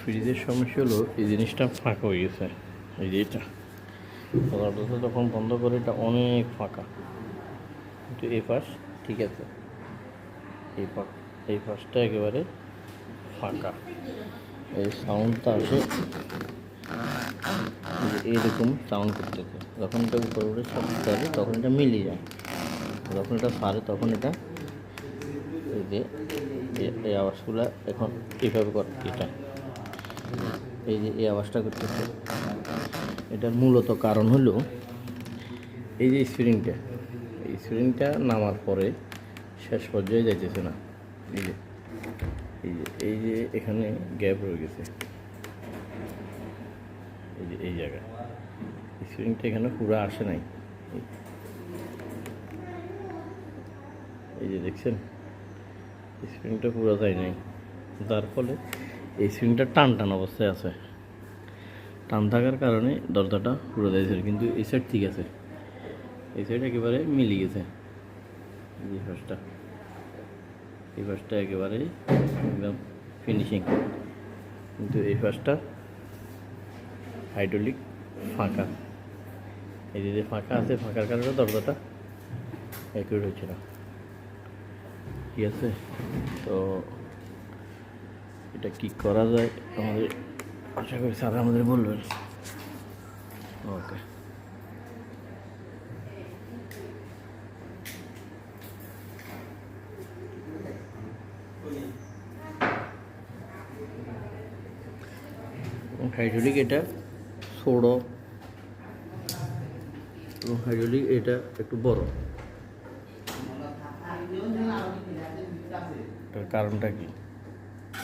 ফ্রিজের সমস্যা হলো এই জিনিসটা ফাঁকা হয়ে গেছে। এই যে এটা সাধারণত তখন বন্ধ করে এটা অনেক ফাঁকা, কিন্তু এই পাশ ঠিক আছে, এই পাশটা একেবারে ফাঁকা। এই সাউন্ডটা আসে, এইরকম সাউন্ড করতেছে। যখন এটা উপরে উপরে শব্দ আসে তখন এটা মিলে যায়, যখন এটা সারে তখন এটা এই যে এই আওয়াজগুলো এখন এইভাবে করে। এটা এই যে এই আওয়াজটা করতেছে, এটার মূলত কারণ হলো এই যে স্প্রিংটা নামার পরে শেষ পর্যায়ে যাইতেছে না। এই যে এখানে গ্যাপ রয়ে গেছে, এই জায়গায় স্প্রিংটা এখানে পুরো আসে নাই। এই যে দেখছেন স্প্রিংটা পুরো যায় নাই, যার ফলে এই স্প্রিংটা টান টান অবস্থায় আছে। টান থাকার কারণে দরজাটা পুরো যাইছে, কিন্তু এই সাইড ঠিক আছে, এই সাইড একেবারে মিলে গেছে। এই ফার্স্টটা একেবারে একদম ফিনিশিং, কিন্তু এই ফার্স্টটা হাইড্রোলিক ফাঁকা। এই যে ফাঁকা আছে, ফাঁকার কারণে দরজাটা অ্যাকুরেট হচ্ছে না। ঠিক আছে, তো এটা কি করা যায় আমাদের, আশা করি স্যার আমাদের বলবেন। ওকে, হাইড্রোলিক এটা ছোট এবং হাইড্রোলিক এটা একটু বড়। তার কারণটা কি?